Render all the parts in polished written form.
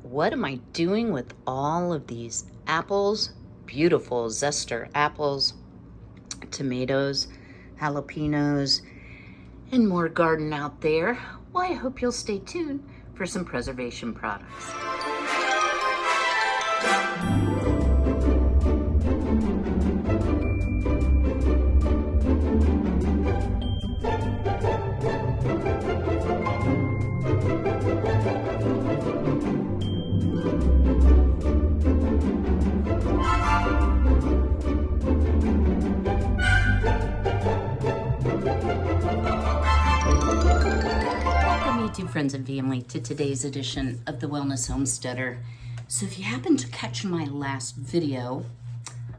What am I doing with all of these apples? Beautiful zester apples, tomatoes, jalapenos, and more garden out there. Well, I hope you'll stay tuned for some preservation products. Friends and family, to today's edition of the Wellness Homesteader. So if you happen to catch my last video,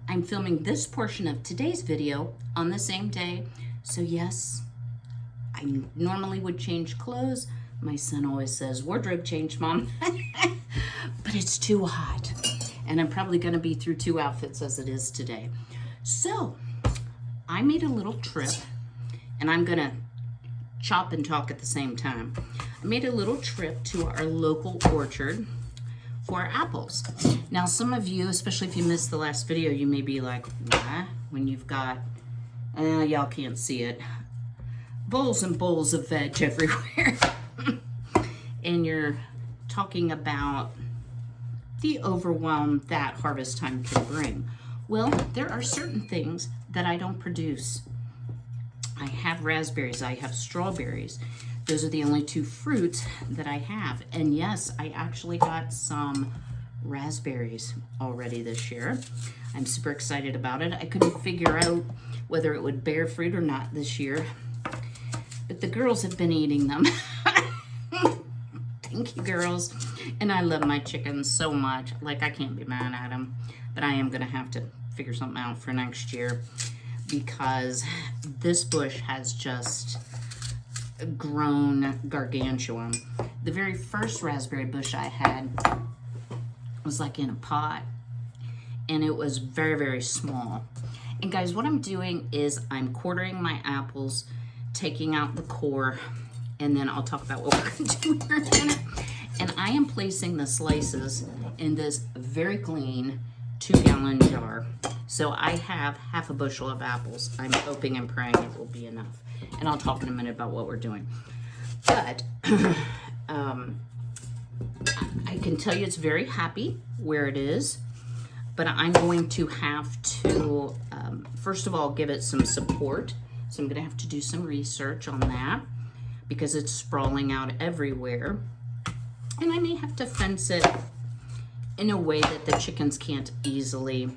I'm filming this portion of today's video on the same day. So yes, I normally would change clothes. My son always says, wardrobe change, Mom. But it's too hot. And I'm probably going to be through 2 outfits as it is today. So I made a little trip, and I'm going to chop and talk at the same time. I made a little trip to our local orchard for our apples. Now, some of you, especially if you missed the last video, you may be like, nah, when you've got, y'all can't see it, bowls and bowls of veg everywhere. And you're talking about the overwhelm that harvest time can bring. Well, there are certain things that I don't produce. I have raspberries, I have strawberries. Those are the only 2 fruits that I have. And yes, I actually got some raspberries already this year. I'm super excited about it. I couldn't figure out whether it would bear fruit or not this year, but the girls have been eating them. Thank you, girls. And I love my chickens so much. Like, I can't be mad at them, but I am gonna have to figure something out for next year, because this bush has just grown gargantuan. The very first raspberry bush I had was like in a pot, and it was very, very small. And guys, what I'm doing is I'm quartering my apples, taking out the core, and then I'll talk about what we're going to do here in a minute. And I am placing the slices in this very clean 2-gallon jar. So I have half a bushel of apples. I'm hoping and praying it will be enough. And I'll talk in a minute about what we're doing. But I can tell you it's very happy where it is. But I'm going to have to, first of all, give it some support. So I'm going to have to do some research on that, because it's sprawling out everywhere. And I may have to fence it in a way that the chickens can't easily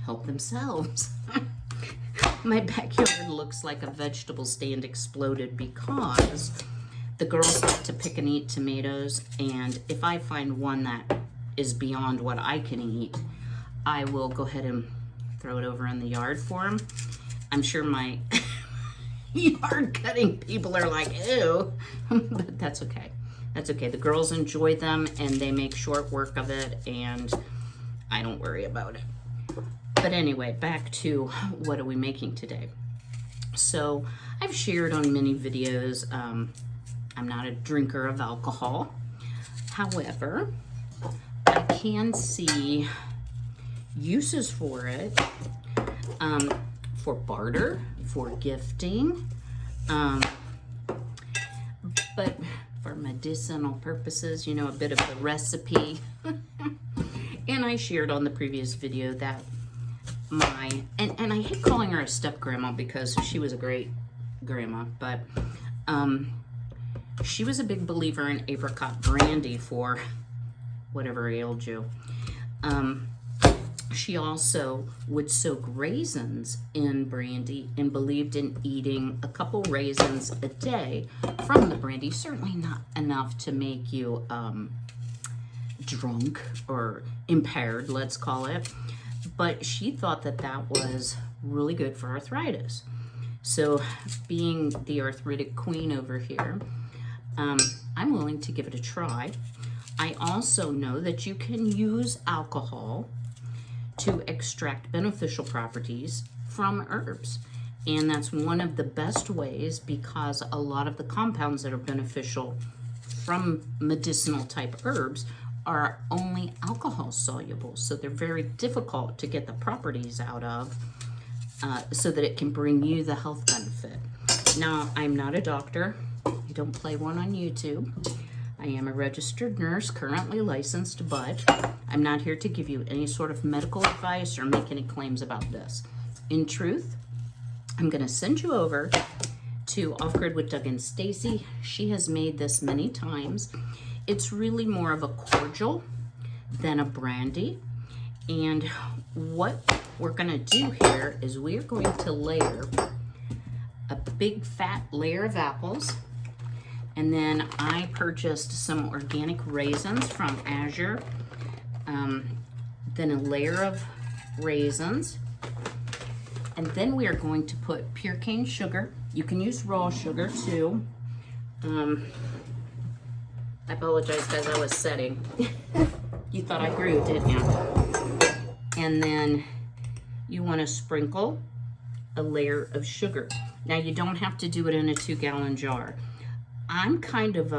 help themselves. My backyard looks like a vegetable stand exploded, because the girls like to pick and eat tomatoes, and if I find one that is beyond what I can eat, I will go ahead and throw it over in the yard for them. I'm sure my yard cutting people are like, ew, but that's okay. That's okay. The girls enjoy them, and they make short work of it, and I don't worry about it. But anyway, back to what are we making today. So I've shared on many videos, I'm not a drinker of alcohol. However, I can see uses for it, for barter, for gifting, but for medicinal purposes, you know, a bit of the recipe. And I shared on the previous video that and I hate calling her a step grandma, because she was a great grandma, but she was a big believer in apricot brandy for whatever ailed you. She also would soak raisins in brandy and believed in eating a couple raisins a day from the brandy. Certainly not enough to make you drunk or impaired, let's call it. But she thought that that was really good for arthritis. So being the arthritic queen over here, I'm willing to give it a try. I also know that you can use alcohol to extract beneficial properties from herbs. And that's one of the best ways, because a lot of the compounds that are beneficial from medicinal type herbs are only alcohol soluble, so they're very difficult to get the properties out of so that it can bring you the health benefit. Now, I'm not a doctor. I don't play one on YouTube. I am a registered nurse, currently licensed, but I'm not here to give you any sort of medical advice or make any claims about this. In truth, I'm going to send you over to Off Grid with Doug and Stacy. She has made this many times. It's really more of a cordial than a brandy. And what we're going to do here is we are going to layer a big fat layer of apples. And then I purchased some organic raisins from Azure. Then a layer of raisins. And then we are going to put pure cane sugar. You can use raw sugar too. I apologize, guys, I was setting. You thought I grew, didn't you? And then you want to sprinkle a layer of sugar. Now, you don't have to do it in a 2-gallon jar. I'm kind of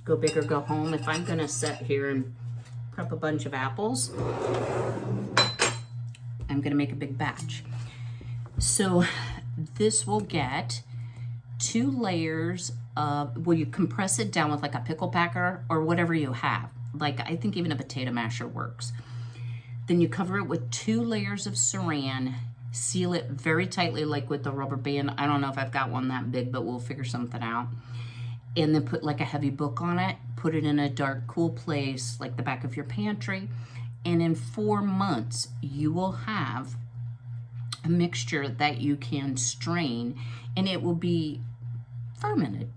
go big or go home. If I'm going to sit here and prep a bunch of apples, I'm going to make a big batch. So this will get 2 layers of, well, you compress it down with like a pickle packer or whatever you have. Like, I think even a potato masher works. Then you cover it with 2 layers of saran, seal it very tightly, like with the rubber band. I don't know if I've got one that big, but we'll figure something out. And then put like a heavy book on it, put it in a dark, cool place, like the back of your pantry. And in 4 months, you will have a mixture that you can strain, and it will be fermented.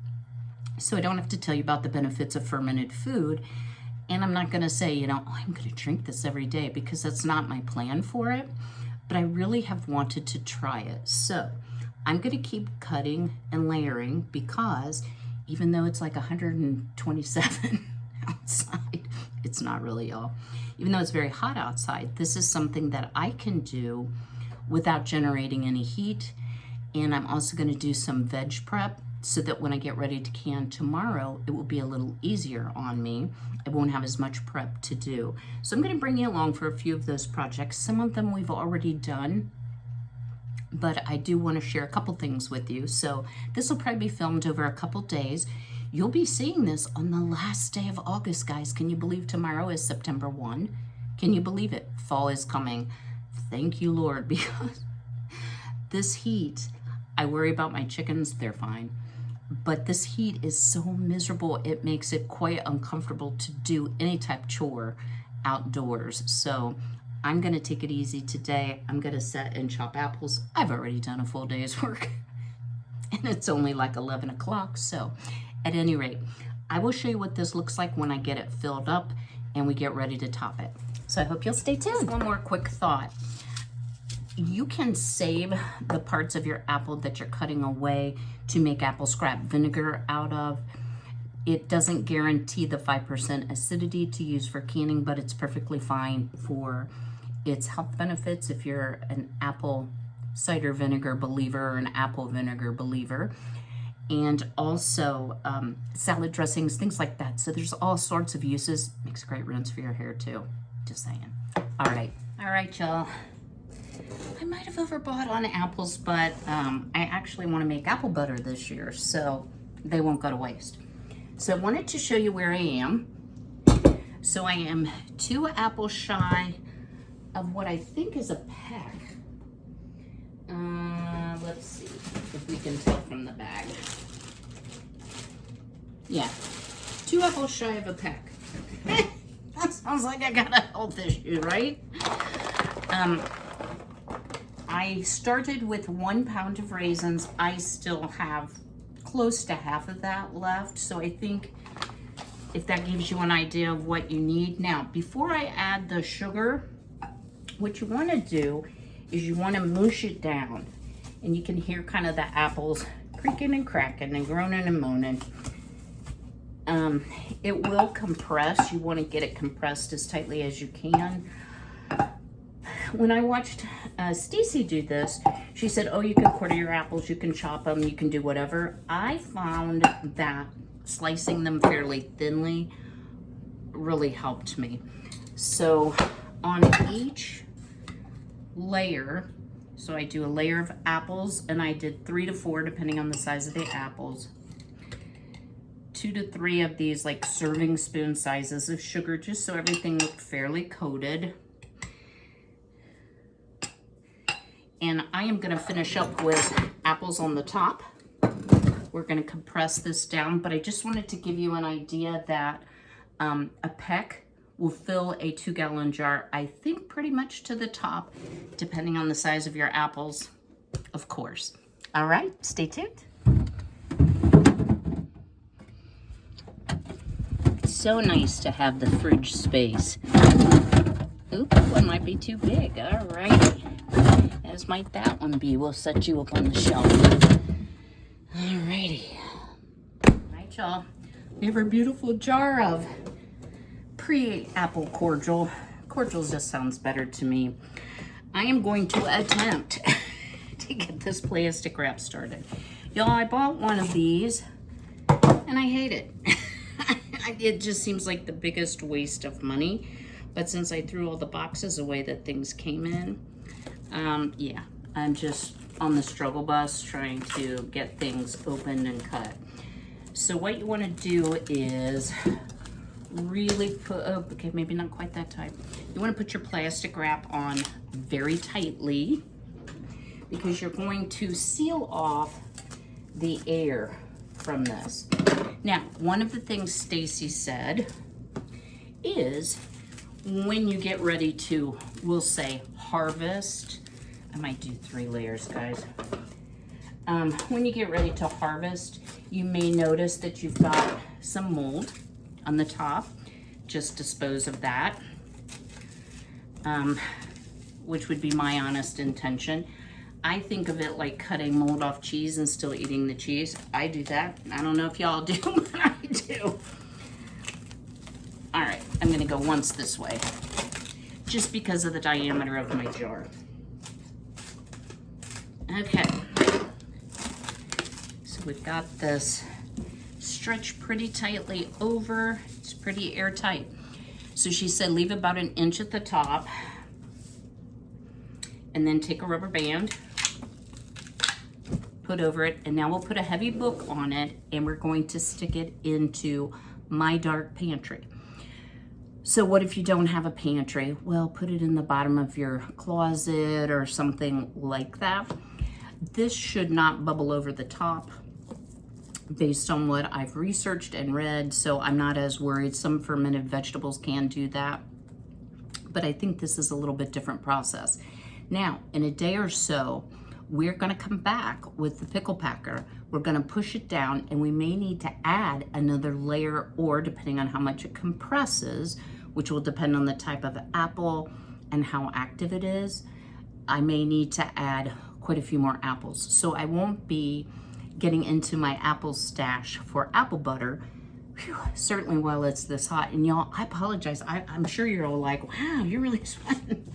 So I don't have to tell you about the benefits of fermented food. And I'm not going to say, you know, oh, I'm going to drink this every day, because that's not my plan for it. But I really have wanted to try it. So I'm going to keep cutting and layering, because even though it's like 127 outside, it's not really, y'all. Even though it's very hot outside, this is something that I can do without generating any heat. And I'm also going to do some veg prep so that when I get ready to can tomorrow, it will be a little easier on me. I won't have as much prep to do. So I'm going to bring you along for a few of those projects. Some of them we've already done, but I do want to share a couple things with you. So this will probably be filmed over a couple days. You'll be seeing this on the last day of August, guys. Can you believe tomorrow is September 1? Can you believe it? Fall is coming. Thank you, Lord, because this heat, I worry about my chickens, they're fine. But this heat is so miserable, it makes it quite uncomfortable to do any type of chore outdoors. So I'm going to take it easy today. I'm going to set and chop apples. I've already done a full day's work, and it's only like 11 o'clock. So at any rate, I will show you what this looks like when I get it filled up and we get ready to top it. So I hope you'll stay tuned. One more quick thought. You can save the parts of your apple that you're cutting away to make apple scrap vinegar out of. It doesn't guarantee the 5% acidity to use for canning, but it's perfectly fine for its health benefits if you're an apple cider vinegar believer or an apple vinegar believer. And also salad dressings, things like that. So there's all sorts of uses. Makes a great rinse for your hair too. Just saying. All right, y'all. I might have overbought on apples, but I actually want to make apple butter this year, so they won't go to waste. So I wanted to show you where I am. So I am 2 apples shy of what I think is a peck. Let's see if we can tell from the bag. Yeah, 2 apples shy of a peck. That sounds like I got a health issue, right? I started with 1 pound of raisins. I still have close to half of that left. So I think if that gives you an idea of what you need. Now, before I add the sugar, what you want to do is you want to mush it down. And you can hear kind of the apples creaking and cracking and groaning and moaning. It will compress. You want to get it compressed as tightly as you can. When I watched Stacy do this, she said, oh, you can quarter your apples, you can chop them, you can do whatever. I found that slicing them fairly thinly really helped me. So on each layer, so I do a layer of apples, and I did 3 to 4 depending on the size of the apples. 2 to 3 of these like serving spoon sizes of sugar, just so everything looked fairly coated. And I am going to finish up with apples on the top. We're going to compress this down, but I just wanted to give you an idea that a peck will fill a 2-gallon jar, I think pretty much to the top, depending on the size of your apples, of course. All right, stay tuned. It's so nice to have the fridge space. Oop, one might be too big. All righty. As might that one be. We'll set you up on the shelf. Alrighty. Alright, y'all. We have our beautiful jar of pre-apple cordial. Cordial just sounds better to me. I am going to attempt to get this plastic wrap started. Y'all, I bought one of these and I hate it. It just seems like the biggest waste of money. But since I threw all the boxes away that things came in, yeah, I'm just on the struggle bus trying to get things opened and cut. So what you want to do is really put, oh, okay, maybe not quite that tight. You want to put your plastic wrap on very tightly because you're going to seal off the air from this. Now, one of the things Stacy said is when you get ready to, we'll say, harvest, I might do 3 layers, guys. When you get ready to harvest, you may notice that you've got some mold on the top. Just dispose of that, which would be my honest intention. I think of it like cutting mold off cheese and still eating the cheese. I do that. I don't know if y'all do, but I do. All right, I'm gonna go once this way, just because of the diameter of my jar. Okay, so we've got this stretched pretty tightly over. It's pretty airtight. So she said leave about 1 inch at the top, and then take a rubber band, put over it, and now we'll put a heavy book on it, and we're going to stick it into my dark pantry. So what if you don't have a pantry? Well, put it in the bottom of your closet or something like that. This should not bubble over the top based on what I've researched and read, so I'm not as worried. Some fermented vegetables can do that, but I think this is a little bit different process. Now, in a day or so, we're gonna come back with the pickle packer. We're gonna push it down, and we may need to add another layer, or depending on how much it compresses, which will depend on the type of apple and how active it is, I may need to add quite a few more apples. So I won't be getting into my apple stash for apple butter, certainly while it's this hot. And y'all, I apologize. I'm sure you're all like, wow, you're really sweating.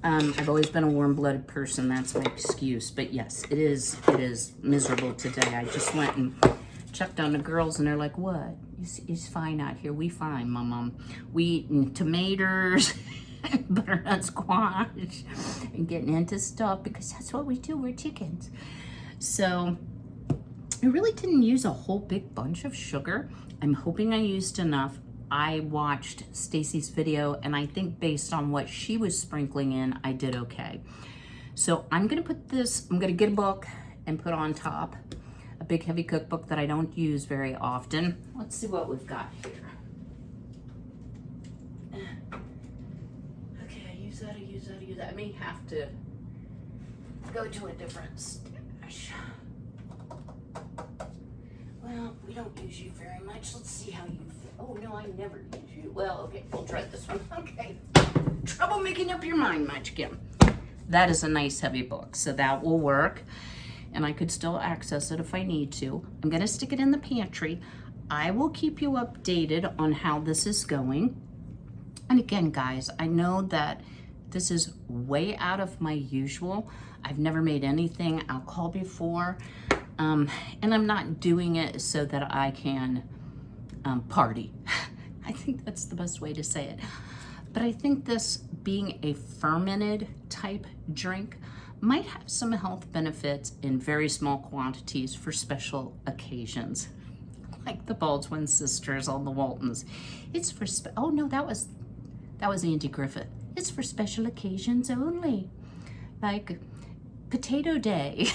I've always been a warm-blooded person. That's my excuse. But yes, it is miserable today. I just went and checked on the girls, and they're like, what? It's fine out here. We fine, Mom. We eating tomatoes, butternut squash, and getting into stuff because that's what we do. We're chickens. So I really didn't use a whole big bunch of sugar. I'm hoping I used enough. I watched Stacy's video, and I think based on what she was sprinkling in, I did okay. So I'm gonna put this, I'm gonna get a book and put on top a big heavy cookbook that I don't use very often. Let's see what we've got here. Okay, I use that. I may have to go to a different stash. Well, we don't use you very much. Let's see how you feel. Oh, no, I never use you. Well, okay, we'll try this one. Okay. Trouble making up your mind much, Kym. That is a nice heavy book, so that will work. And I could still access it if I need to. I'm going to stick it in the pantry. I will keep you updated on how this is going. And again, guys, I know that this is way out of my usual. I've never made anything alcohol before. And I'm not doing it so that I can party. I think that's the best way to say it. But I think this being a fermented type drink might have some health benefits in very small quantities for special occasions. Like the Baldwin sisters on the Waltons. It's for, oh no, that was Andy Griffith. It's for special occasions only. Like Potato Day.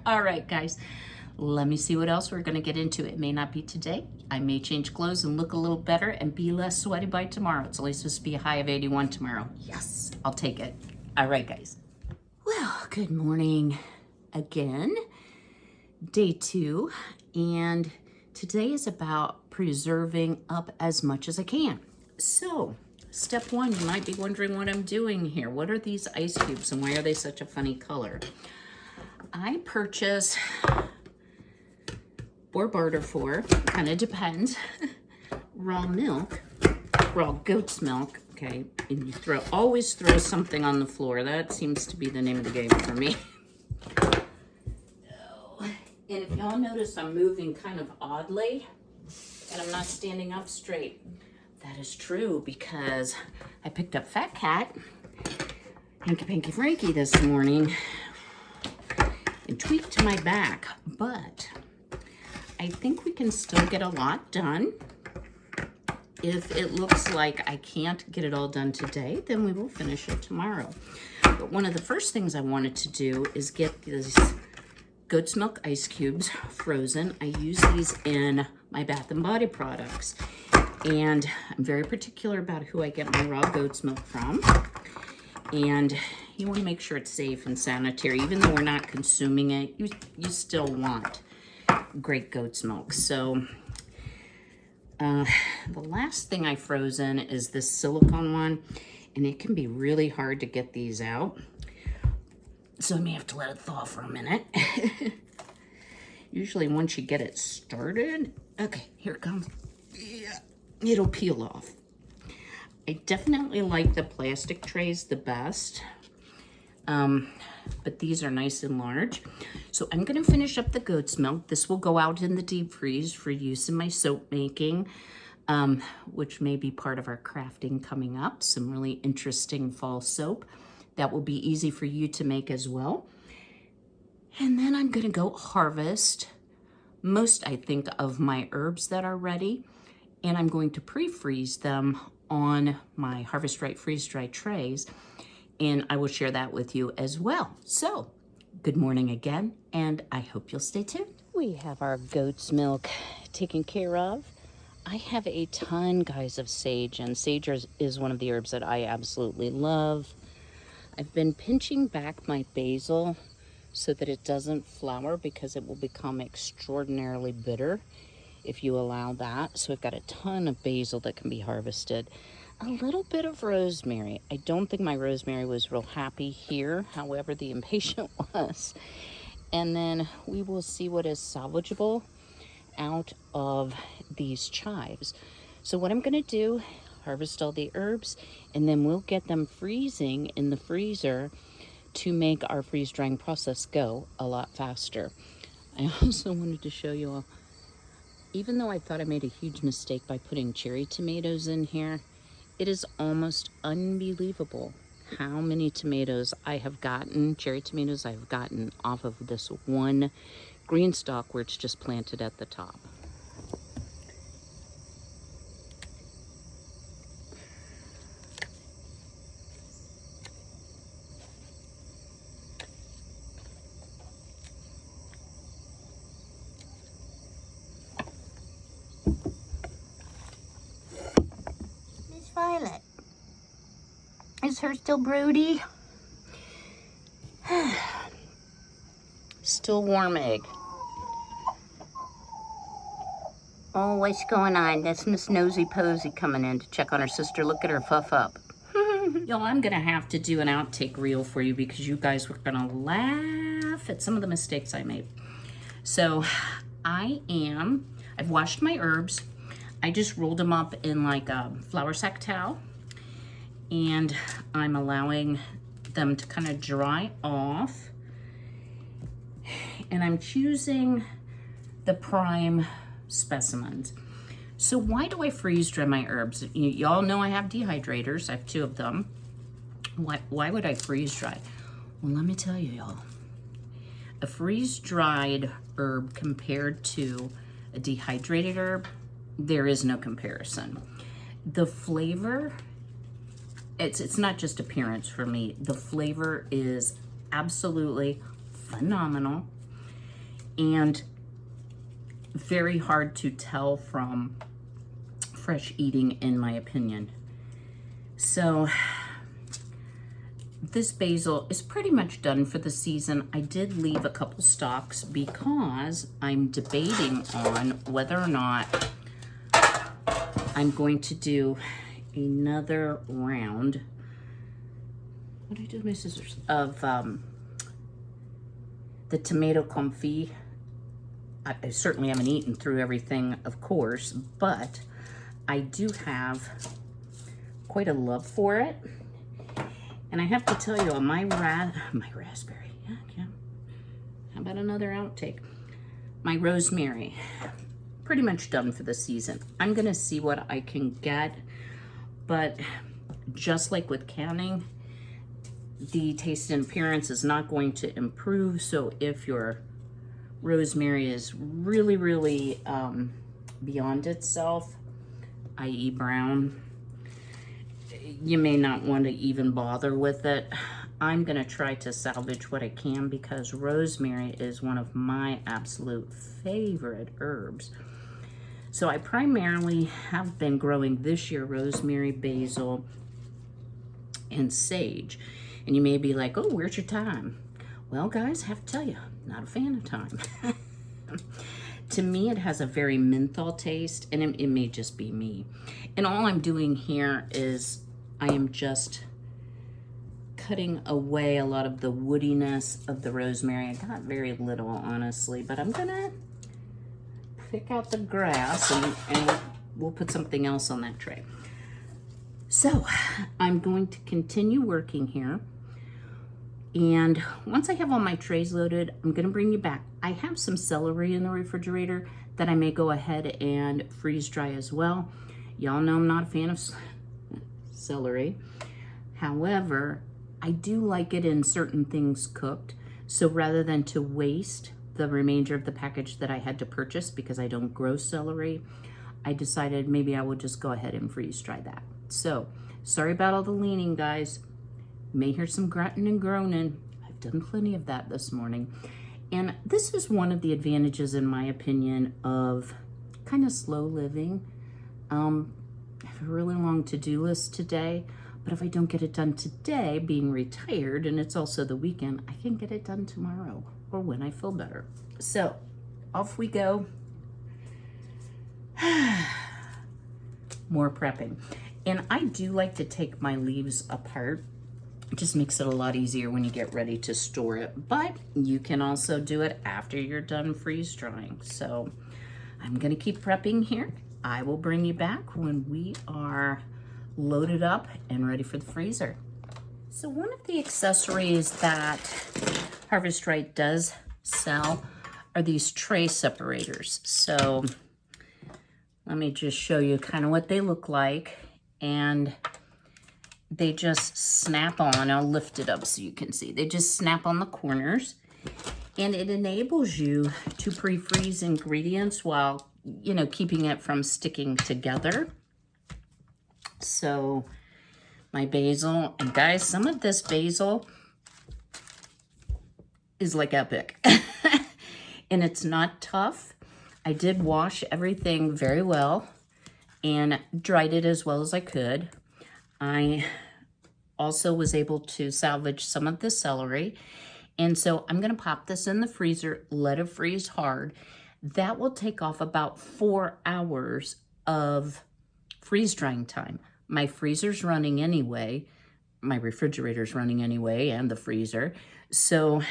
All right, guys. Let me see what else we're gonna get into. It may not be today. I may change clothes and look a little better and be less sweaty by tomorrow. It's only supposed to be a high of 81 tomorrow. Yes, I'll take it. All right, guys. Well, good morning again. Day 2, and today is about preserving up as much as I can. So, step 1, you might be wondering what I'm doing here. What are these ice cubes and why are they such a funny color? I purchase or barter for, kind of depends, raw milk, raw goat's milk, okay, and you always throw something on the floor. That seems to be the name of the game for me. And if y'all notice I'm moving kind of oddly, and I'm not standing up straight, that is true because I picked up Fat Cat, Hanky Panky Frankie this morning, and tweaked my back, but I think we can still get a lot done. If it looks like I can't get it all done today, then we will finish it tomorrow. But one of the first things I wanted to do is get these goat's milk ice cubes frozen. I use these in my Bath and Body products. And I'm very particular about who I get my raw goat's milk from. And you want to make sure it's safe and sanitary. Even though we're not consuming it, you still want great goat's milk. So the last thing I frozen is this silicone one, and it can be really hard to get these out. So I may have to let it thaw for a minute. Usually once you get it started, okay, here it comes. Yeah, it'll peel off. I definitely like the plastic trays the best. But these are nice and large. So I'm gonna finish up the goat's milk. This will go out in the deep freeze for use in my soap making, which may be part of our crafting coming up. Some really interesting fall soap that will be easy for you to make as well. And then I'm gonna go harvest most, I think, of my herbs that are ready. And I'm going to pre-freeze them on my Harvest Right Freeze Dry trays. And I will share that with you as well. So, good morning again, and I hope you'll stay tuned. We have our goat's milk taken care of. I have a ton, guys, of sage, and sage is one of the herbs that I absolutely love. I've been pinching back my basil so that it doesn't flower because it will become extraordinarily bitter if you allow that. So I've got a ton of basil that can be harvested. A little bit of rosemary. I don't think my rosemary was real happy here, however the impatient was. And then we will see what is salvageable out of these chives. So what I'm gonna do, harvest all the herbs, and then we'll get them freezing in the freezer to make our freeze drying process go a lot faster. I also wanted to show you all, even though I thought I made a huge mistake by putting cherry tomatoes in here, it is almost unbelievable how many tomatoes I have gotten, cherry tomatoes I have gotten off of this one green stalk where it's just planted at the top. Violet. Is her still broody? Still warm egg. Oh, what's going on? That's Miss Nosy Posy coming in to check on her sister. Look at her puff up. Y'all, I'm gonna have to do an outtake reel for you because you guys were gonna laugh at some of the mistakes I made. So I've washed my herbs. I just rolled them up in like a flour sack towel, and I'm allowing them to kind of dry off. And I'm choosing the prime specimens. So why do I freeze dry my herbs? Y'all know I have dehydrators. I have 2 of them. Why would I freeze dry? Well, let me tell you, y'all. A freeze-dried herb compared to a dehydrated herb, there is no comparison. The flavor, it's not just appearance for me. The flavor is absolutely phenomenal and very hard to tell from fresh eating, in my opinion. So this basil is pretty much done for the season. I did leave a couple stalks because I'm debating on whether or not I'm going to do another round. What did I do with my scissors? Of the tomato confit. I certainly haven't eaten through everything, of course, but I do have quite a love for it. And I have to tell you, on my raspberry, yeah. How about another outtake? My rosemary, pretty much done for the season. I'm gonna see what I can get, but just like with canning, the taste and appearance is not going to improve. So if your rosemary is really, really beyond itself, i.e. brown, you may not want to even bother with it. I'm gonna try to salvage what I can because rosemary is one of my absolute favorite herbs. So I primarily have been growing this year rosemary, basil, and sage. And you may be like, oh, where's your thyme? Well, guys, I have to tell you, not a fan of thyme. To me, it has a very menthol taste, and it may just be me. And all I'm doing here is I am just cutting away a lot of the woodiness of the rosemary. I got very little, honestly, but I'm gonna pick out the grass and we'll put something else on that tray. So I'm going to continue working here. And once I have all my trays loaded, I'm gonna bring you back. I have some celery in the refrigerator that I may go ahead and freeze dry as well. Y'all know I'm not a fan of celery. However, I do like it in certain things cooked. So rather than to waste the remainder of the package that I had to purchase because I don't grow celery, I decided maybe I would just go ahead and freeze dry that. So sorry about all the leaning, guys. You may hear some grunting and groaning. I've done plenty of that this morning. And this is one of the advantages, in my opinion, of kind of slow living. I have a really long to-do list today, but if I don't get it done today, being retired, and it's also the weekend, I can get it done tomorrow or when I feel better. So off we go. More prepping. And I do like to take my leaves apart. It just makes it a lot easier when you get ready to store it. But you can also do it after you're done freeze drying. So I'm gonna keep prepping here. I will bring you back when we are loaded up and ready for the freezer. So one of the accessories that Harvest Right does sell are these tray separators. So let me just show you kind of what they look like. And they just snap on. I'll lift it up so you can see. They just snap on the corners, and it enables you to pre-freeze ingredients while, you know, keeping it from sticking together. So my basil, and guys, some of this basil is like epic. And it's not tough. I did wash everything very well and dried it as well as I could. I also was able to salvage some of the celery. And so I'm gonna pop this in the freezer, let it freeze hard. That will take off about 4 hours of freeze drying time. My freezer's running anyway, my refrigerator's running anyway, and the freezer. So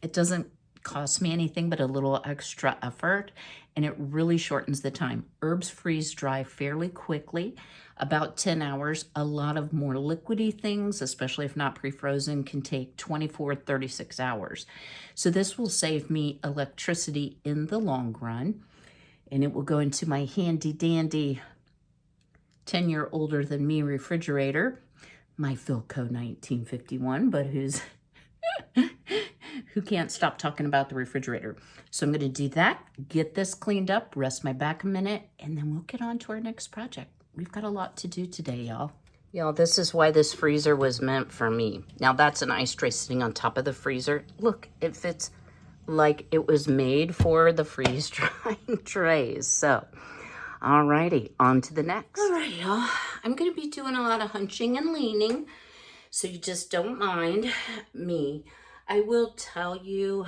it doesn't cost me anything but a little extra effort, and it really shortens the time. Herbs freeze dry fairly quickly, about 10 hours. A lot of more liquidy things, especially if not pre-frozen, can take 24, 36 hours. So this will save me electricity in the long run. and it will go into my handy dandy 10-year older than me refrigerator, my Philco 1951, but who can't stop talking about the refrigerator. So I'm going to do that, get this cleaned up, rest my back a minute, and then we'll get on to our next project. We've got a lot to do today, y'all. Y'all, this is why this freezer was meant for me. Now that's an ice tray sitting on top of the freezer. Look, it fits like it was made for the freeze drying trays. So, alrighty, on to the next. All right, y'all. I'm going to be doing a lot of hunching and leaning, so you just don't mind me. I will tell you,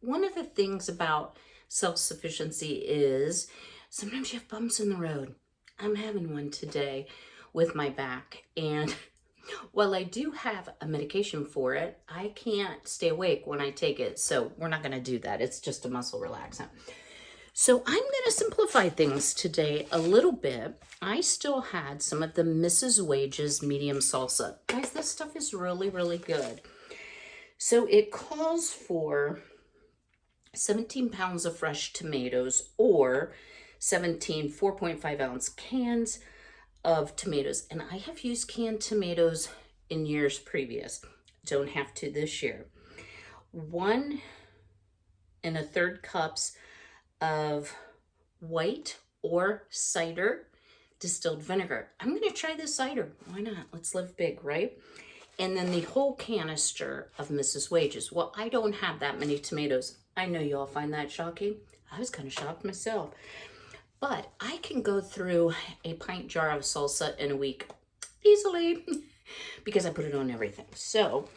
one of the things about self-sufficiency is sometimes you have bumps in the road. I'm having one today with my back, and while I do have a medication for it, I can't stay awake when I take it, so we're not going to do that. It's just a muscle relaxant. So I'm going to simplify things today a little bit. I still had some of the Mrs. Wage's medium salsa. Guys, this stuff is really, really good. So it calls for 17 pounds of fresh tomatoes or 17 4.5 ounce cans of tomatoes. And I have used canned tomatoes in years previous. Don't have to this year. 1 1/3 cups of white or cider distilled vinegar. I'm going to try this cider. Why not? Let's live big, right? And then the whole canister of Mrs. Wage's. Well, I don't have that many tomatoes. I know you all find that shocking. I was kind of shocked myself. But I can go through a pint jar of salsa in a week easily because I put it on everything. So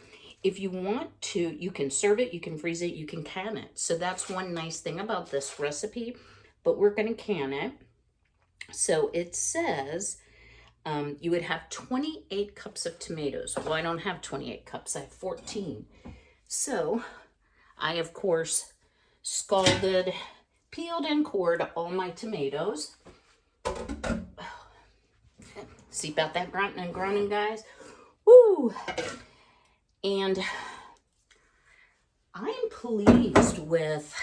if you want to, you can serve it, you can freeze it, you can can it. So that's one nice thing about this recipe, but we're going to can it. So it says you would have 28 cups of tomatoes. Well, I don't have 28 cups, I have 14. So I, of course, scalded, peeled and cored all my tomatoes. See about that grunting and groaning, guys? Woo! And I am pleased with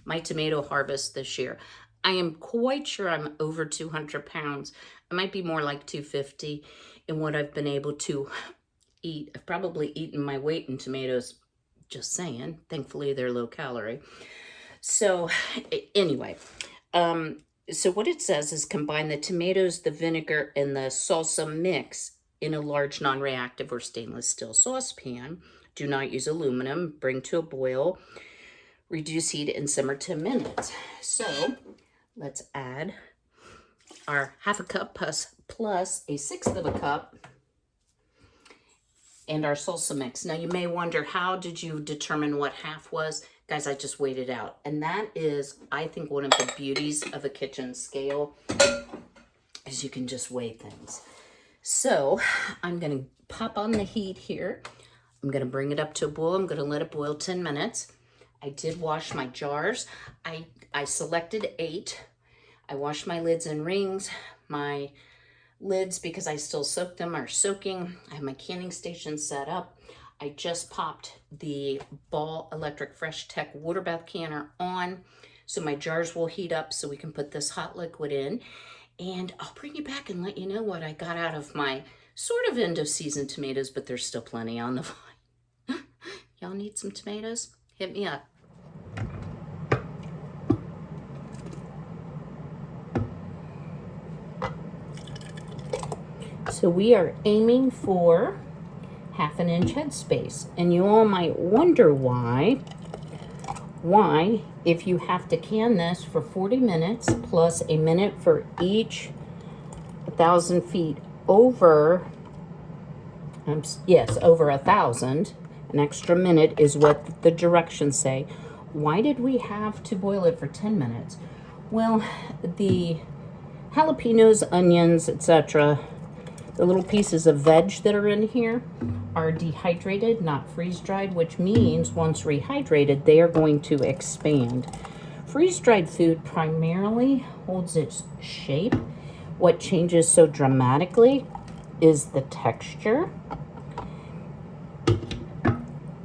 my tomato harvest this year. I am quite sure I'm over 200 pounds. I might be more like 250 in what I've been able to eat. I've probably eaten my weight in tomatoes, just saying. Thankfully, they're low calorie. So anyway, so what it says is combine the tomatoes, the vinegar, and the salsa mix in a large non-reactive or stainless steel saucepan. Do not use aluminum. Bring to a boil. Reduce heat and simmer 10 minutes. So let's add our 1/2 cup plus a 1/6 of a cup and our salsa mix. Now you may wonder, how did you determine what half was? Guys, I just weighed it out. And that is, I think, one of the beauties of a kitchen scale is you can just weigh things. So I'm going to pop on the heat here. I'm going to bring it up to a boil. I'm going to let it boil 10 minutes. I did wash my jars. I selected 8. I washed my lids and rings. My lids, because I still soak them, are soaking. I have my canning station set up. I just popped the Ball Electric Fresh Tech water bath canner on, so my jars will heat up so we can put this hot liquid in. And I'll bring you back and let you know what I got out of my sort of end of season tomatoes, but there's still plenty on the vine. Y'all need some tomatoes? Hit me up. So we are aiming for 1/2 inch headspace. And you all might wonder why, if you have to can this for 40 minutes plus a minute for each 1,000 feet over, over 1,000, an extra minute is what the directions say. Why did we have to boil it for 10 minutes? Well, the jalapenos, onions, etc., the little pieces of veg that are in here are dehydrated, not freeze-dried, which means once rehydrated, they are going to expand. Freeze-dried food primarily holds its shape. What changes so dramatically is the texture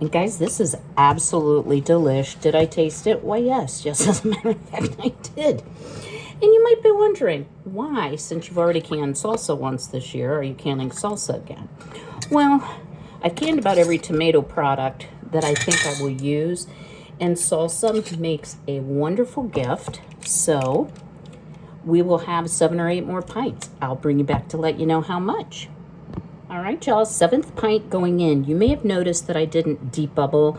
And guys, this is absolutely delish. Did I taste it? Why, yes. Just as a matter of fact, I did. And you might be wondering, why, since you've already canned salsa once this year, are you canning salsa again? Well, I've canned about every tomato product that I think I will use, and salsa makes a wonderful gift. So we will have 7 or 8 more pints. I'll bring you back to let you know how much. All right, y'all, 7th pint going in. You may have noticed that I didn't debubble.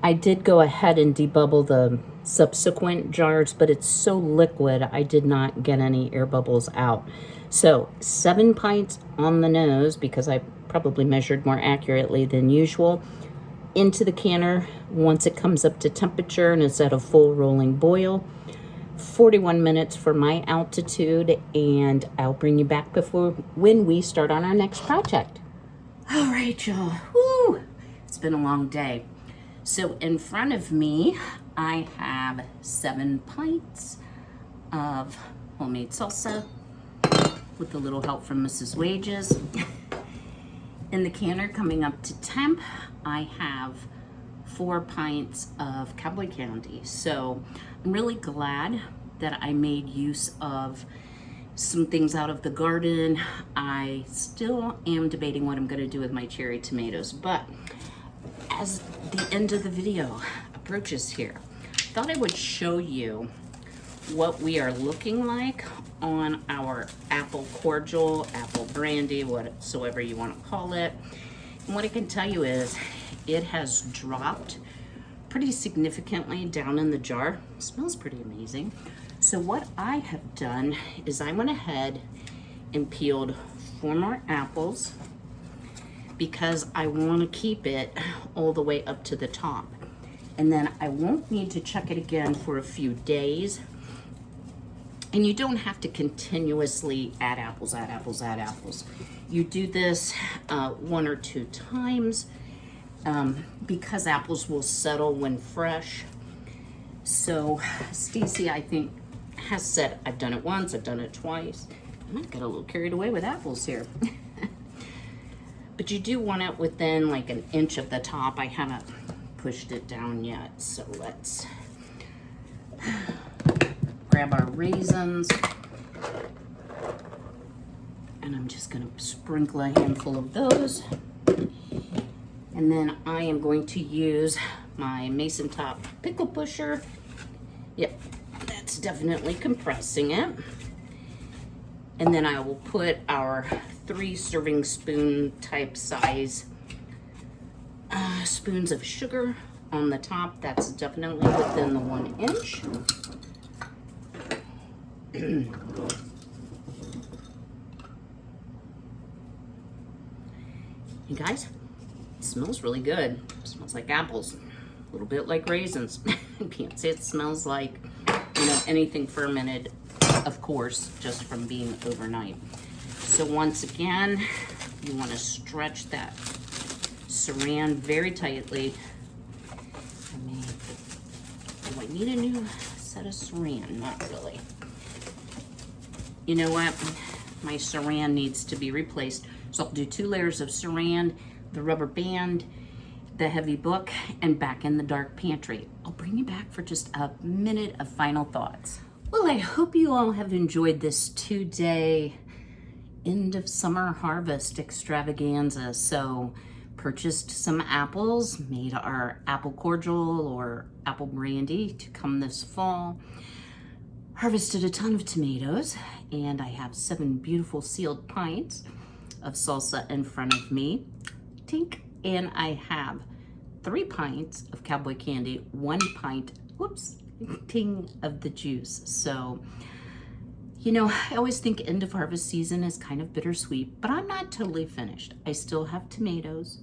I did go ahead and debubble the subsequent jars, but it's so liquid, I did not get any air bubbles out. So 7 pints on the nose, because I probably measured more accurately than usual, into the canner once it comes up to temperature and it's at a full rolling boil. 41 minutes for my altitude, and I'll bring you back when we start on our next project. All right, y'all. Woo! It's been a long day. So in front of me, I have 7 pints of homemade salsa with a little help from Mrs. Wages. In the canner coming up to temp, I have 4 pints of cowboy candy. So I'm really glad that I made use of some things out of the garden. I still am debating what I'm going to do with my cherry tomatoes, but as the end of the video approaches here, I thought I would show you what we are looking like on our apple cordial, apple brandy, whatsoever you want to call it. And what I can tell you is it has dropped pretty significantly down in the jar. It smells pretty amazing. So what I have done is I went ahead and peeled 4 more apples because I want to keep it all the way up to the top. And then I won't need to check it again for a few days. And you don't have to continuously add apples, add apples, add apples. You do this 1 or 2 times because apples will settle when fresh. So Stacy, I think, has said, I've done it once, I've done it twice. I might get a little carried away with apples here. But you do want it within like an inch of the top. I haven't pushed it down yet. So let's grab our raisins. And I'm just gonna sprinkle a handful of those. And then I am going to use my Mason Top pickle pusher. Yep, that's definitely compressing it. And then I will put our 3 serving spoon type size spoons of sugar on the top. That's definitely within the 1 inch. You guys, it smells really good. It smells like apples, a little bit like raisins. I can't say it smells like, anything fermented, of course, just from being overnight. So once again, you want to stretch that saran very tightly. Do I need a new set of saran? Not really. You know what? My saran needs to be replaced. So I'll do 2 layers of saran, the rubber band, the heavy book, and back in the dark pantry. I'll bring you back for just a minute of final thoughts. Well, I hope you all have enjoyed this 2-day end of summer harvest extravaganza. So purchased some apples, made our apple cordial or apple brandy to come this fall. Harvested a ton of tomatoes, and I have 7 beautiful sealed pints of salsa in front of me. Tink. And I have 3 pints of cowboy candy, 1 pint, ting, of the juice. So, I always think end of harvest season is kind of bittersweet, but I'm not totally finished. I still have tomatoes.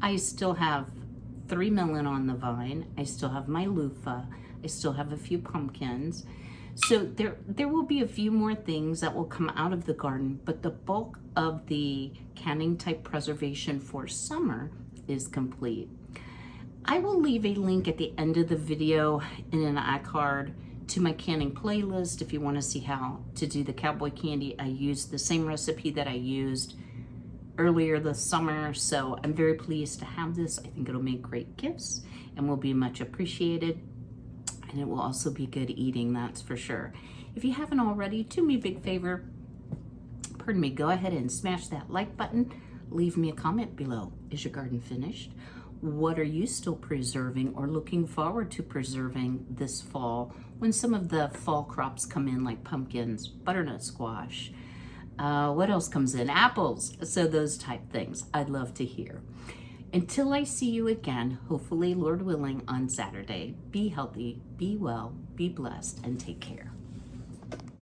I still have 3 melon on the vine. I still have my loofah. I still have a few pumpkins. So there will be a few more things that will come out of the garden, but the bulk of the canning type preservation for summer is complete. I will leave a link at the end of the video in an iCard to my canning playlist if you want to see how to do the cowboy candy. I used the same recipe that I used earlier this summer, so I'm very pleased to have this. I think it'll make great gifts and will be much appreciated, and it will also be good eating, that's for sure. If you haven't already, do me a big favor, pardon me, go ahead and smash that like button. Leave me a comment below. Is your garden finished? What are you still preserving or looking forward to preserving this fall when some of the fall crops come in, like pumpkins, butternut squash? What else comes in? Apples. So those type things I'd love to hear. Until I see you again, hopefully, Lord willing, on Saturday, be healthy, be well, be blessed, and take care.